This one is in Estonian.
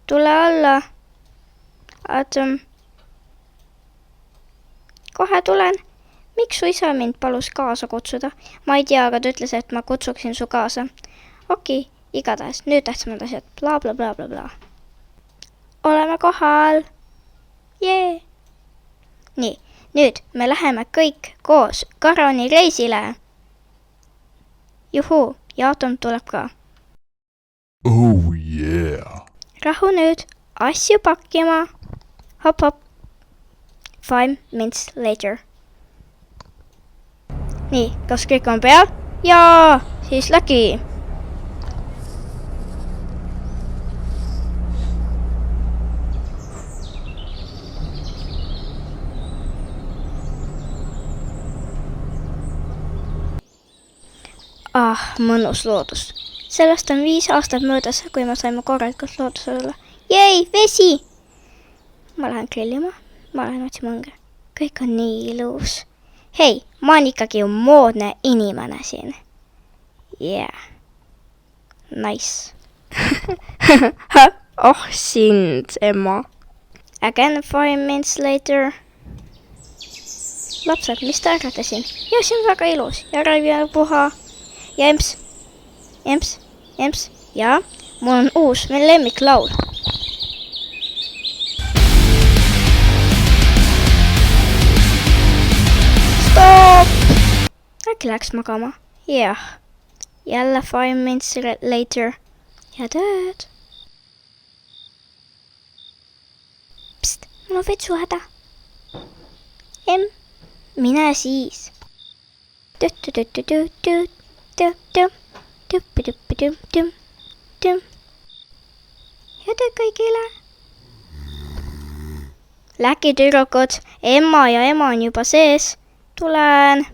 Tule alla. Kohe tulen. Miks su isa mind palus kaasa kutsuda? Ma ei tea, aga ta ütles, et ma kutsuksin su kaasa. Okei, igatahes, nüüd tähtsamad asjad. Bla bla bla bla bla. Oleme kohal. Jee. Nii, nüüd me läheme kõik koos Karoni reisile. Juhuu, ja Atom tuleb ka. Oh yeah. Rahu nüüd, asju pakkima. Hop hop. 5 minutes later. Nii, kas kõik on peal? Jaa, siis läki. Mõnus loodus. Sellest on 5 aastat möödas, kui me saime korralikult loodusel olla. Jei, vesi! Ma lähen grillima, ma lähen otsima õnge. Kõik on nii ilus. Hei, ma olen ikkagi ju moodne inimene siin. Yeah. Nice. Oh, sind, Emma. Again 5 minutes later. Lapsed, mis te arvate siin? Ja, see on väga ilus. Ja Raivi puha. Ja emps. Emps. Emps. Ja, mul on uus, meil lemmiklaul. Stop! Äkki läks magama? Jah. Jälle 5 minutes later. Ja tööd. Pst, mul on vetsuhäda. Mine siis. Ja töö kõigile. Läki tüdrukud, Emma ja ema on juba sees. Tulen.